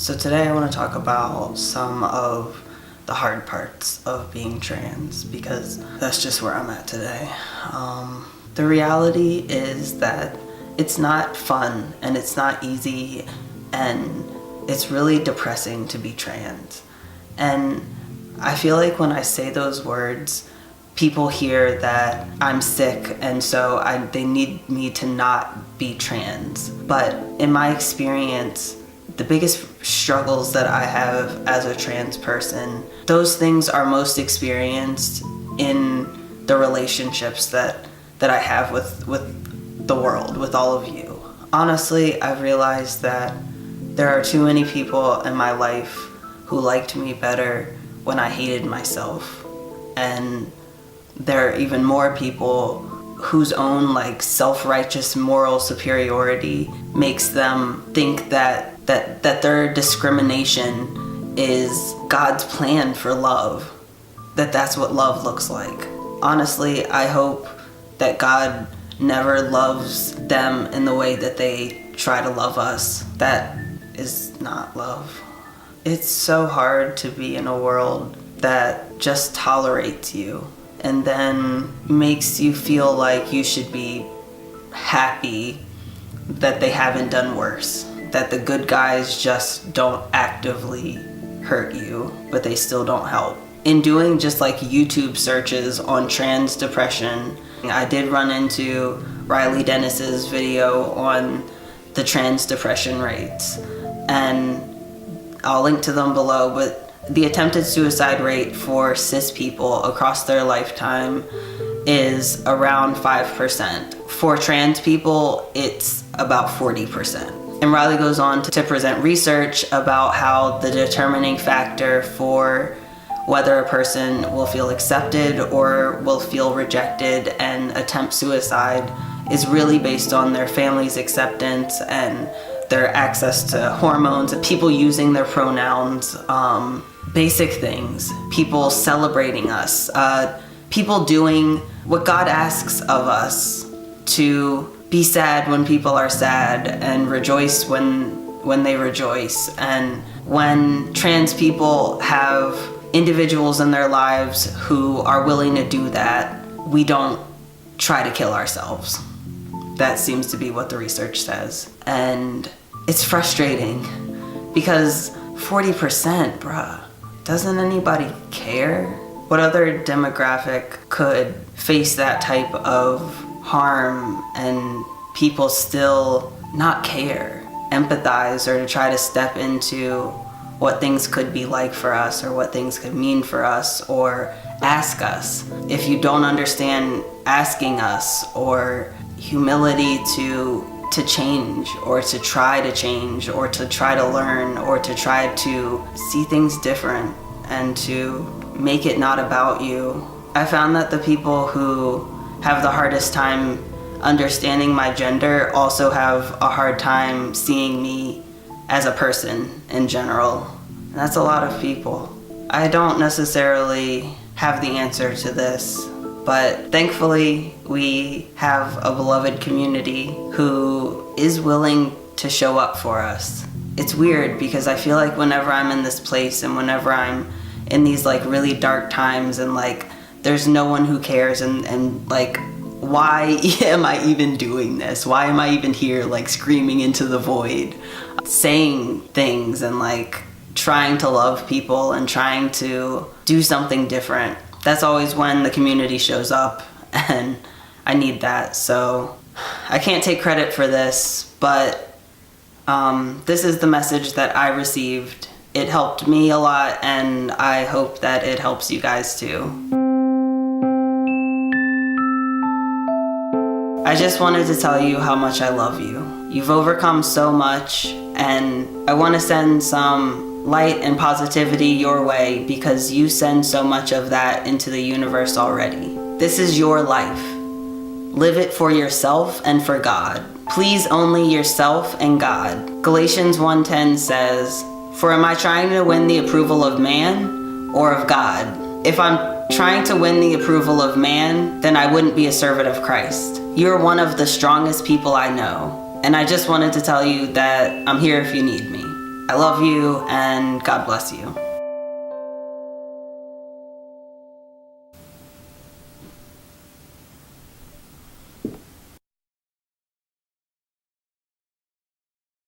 So today I want to talk about some of the hard parts of being trans because that's just where I'm at today. The reality is that it's not fun and it's not easy and it's really depressing to be trans. And I feel like when I say those words, people hear that I'm sick and so they need me to not be trans. But in my experience, the biggest struggles that I have as a trans person, those things are most experienced in the relationships that I have with the world, with all of you. Honestly, I've realized that there are too many people in my life who liked me better when I hated myself. And there are even more people whose own self-righteous moral superiority makes them think that their discrimination is God's plan for love, that's what love looks like. Honestly, I hope that God never loves them in the way that they try to love us. That is not love. It's so hard to be in a world that just tolerates you and then makes you feel like you should be happy that they haven't done worse, that the good guys just don't actively hurt you, but they still don't help. In doing just YouTube searches on trans depression, I did run into Riley Dennis's video on the trans depression rates, and I'll link to them below, but the attempted suicide rate for cis people across their lifetime is around 5%. For trans people, it's about 40%. And Riley goes on to present research about how the determining factor for whether a person will feel accepted or will feel rejected and attempt suicide is really based on their family's acceptance and their access to hormones, people using their pronouns, basic things, people celebrating us, people doing what God asks of us, to be sad when people are sad and rejoice when they rejoice. And when trans people have individuals in their lives who are willing to do that, we don't try to kill ourselves. That seems to be what the research says. And it's frustrating because 40%, bruh, doesn't anybody care? What other demographic could face that type of harm and people still not care, empathize, or to try to step into what things could be like for us or what things could mean for us or ask us? If you don't understand asking us or humility to change or to try to change or to try to learn or to try to see things different and to make it not about you. I found that the people who have the hardest time understanding my gender also have a hard time seeing me as a person in general. And that's a lot of people. I don't necessarily have the answer to this, but thankfully we have a beloved community who is willing to show up for us. It's weird because I feel like whenever I'm in this place and whenever I'm in these really dark times and there's no one who cares and why am I even doing this? Why am I even here screaming into the void, saying things and trying to love people and trying to do something different? That's always when the community shows up, and I need that. So I can't take credit for this, but this is the message that I received. It helped me a lot, and I hope that it helps you guys too. I just wanted to tell you how much I love you. You've overcome so much, and I want to send some light and positivity your way because you send so much of that into the universe already. This is your life. Live it for yourself and for God. Please only yourself and God. Galatians 1:10 says, "For am I trying to win the approval of man or of God? If I'm trying to win the approval of man, then I wouldn't be a servant of Christ. You're one of the strongest people I know. And I just wanted to tell you that I'm here if you need me. I love you and God bless you.